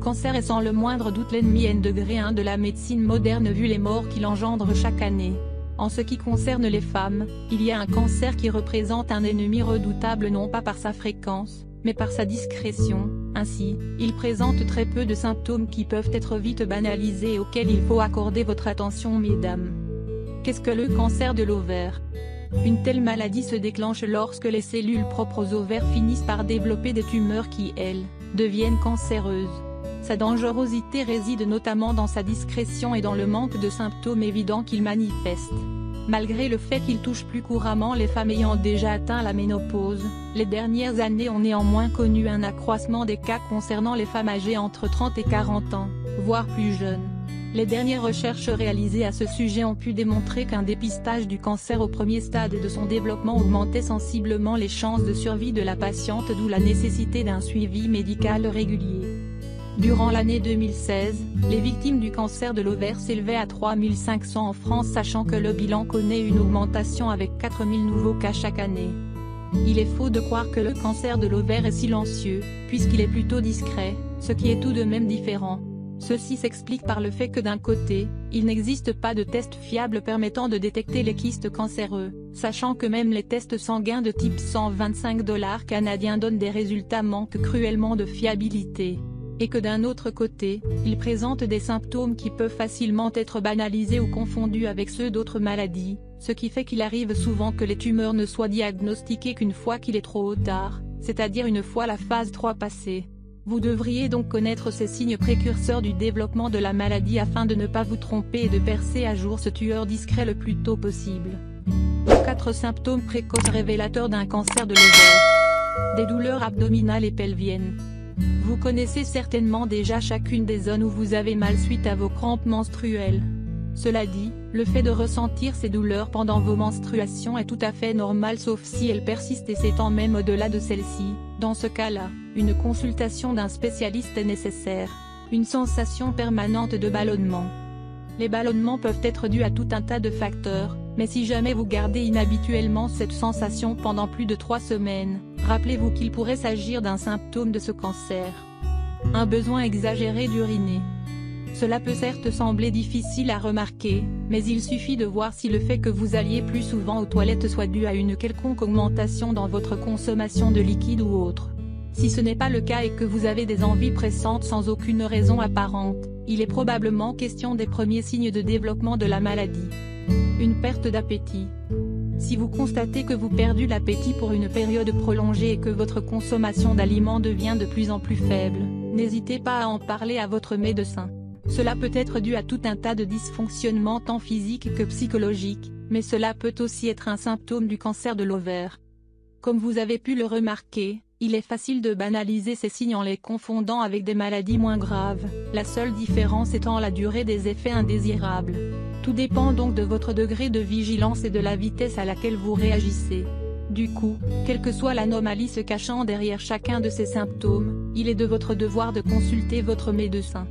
cancer est sans le moindre doute l'ennemi N-1 de la médecine moderne vu les morts qu'il engendre chaque année. En ce qui concerne les femmes, il y a un cancer qui représente un ennemi redoutable non pas par sa fréquence, mais par sa discrétion. Ainsi, il présente très peu de symptômes qui peuvent être vite banalisés et auxquels il faut accorder votre attention mesdames. Qu'est-ce que le cancer de l'ovaire? Une telle maladie se déclenche lorsque les cellules propres aux ovaires finissent par développer des tumeurs qui, elles, deviennent cancéreuses. Sa dangerosité réside notamment dans sa discrétion et dans le manque de symptômes évidents qu'il manifeste. Malgré le fait qu'il touche plus couramment les femmes ayant déjà atteint la ménopause, les dernières années ont néanmoins connu un accroissement des cas concernant les femmes âgées entre 30 et 40 ans, voire plus jeunes. Les dernières recherches réalisées à ce sujet ont pu démontrer qu'un dépistage du cancer au premier stade de son développement augmentait sensiblement les chances de survie de la patiente, d'où la nécessité d'un suivi médical régulier. Durant l'année 2016, les victimes du cancer de l'ovaire s'élevaient à 3500 en France, sachant que le bilan connaît une augmentation avec 4000 nouveaux cas chaque année. Il est faux de croire que le cancer de l'ovaire est silencieux, puisqu'il est plutôt discret, ce qui est tout de même différent. Ceci s'explique par le fait que d'un côté, il n'existe pas de test fiable permettant de détecter les kystes cancéreux, sachant que même les tests sanguins de type $125 canadiens donnent des résultats manquent cruellement de fiabilité. Et que d'un autre côté, il présente des symptômes qui peuvent facilement être banalisés ou confondus avec ceux d'autres maladies, ce qui fait qu'il arrive souvent que les tumeurs ne soient diagnostiquées qu'une fois qu'il est trop tard, c'est-à-dire une fois la phase 3 passée. Vous devriez donc connaître ces signes précurseurs du développement de la maladie afin de ne pas vous tromper et de percer à jour ce tueur discret le plus tôt possible. 4 symptômes précoces révélateurs d'un cancer de l'ovaire. Des douleurs abdominales et pelviennes. Vous connaissez certainement déjà chacune des zones où vous avez mal suite à vos crampes menstruelles. Cela dit, le fait de ressentir ces douleurs pendant vos menstruations est tout à fait normal sauf si elles persistent et s'étendent même au-delà de celles-ci. Dans ce cas-là, une consultation d'un spécialiste est nécessaire. Une sensation permanente de ballonnement. Les ballonnements peuvent être dus à tout un tas de facteurs, mais si jamais vous gardez inhabituellement cette sensation pendant plus de 3 semaines, rappelez-vous qu'il pourrait s'agir d'un symptôme de ce cancer. Un besoin exagéré d'uriner. Cela peut certes sembler difficile à remarquer, mais il suffit de voir si le fait que vous alliez plus souvent aux toilettes soit dû à une quelconque augmentation dans votre consommation de liquide ou autre. Si ce n'est pas le cas et que vous avez des envies pressantes sans aucune raison apparente, il est probablement question des premiers signes de développement de la maladie. Une perte d'appétit. Si vous constatez que vous perdez l'appétit pour une période prolongée et que votre consommation d'aliments devient de plus en plus faible, n'hésitez pas à en parler à votre médecin. Cela peut être dû à tout un tas de dysfonctionnements tant physiques que psychologiques, mais cela peut aussi être un symptôme du cancer de l'ovaire. Comme vous avez pu le remarquer, il est facile de banaliser ces signes en les confondant avec des maladies moins graves, la seule différence étant la durée des effets indésirables. Tout dépend donc de votre degré de vigilance et de la vitesse à laquelle vous réagissez. Du coup, quelle que soit l'anomalie se cachant derrière chacun de ces symptômes, il est de votre devoir de consulter votre médecin.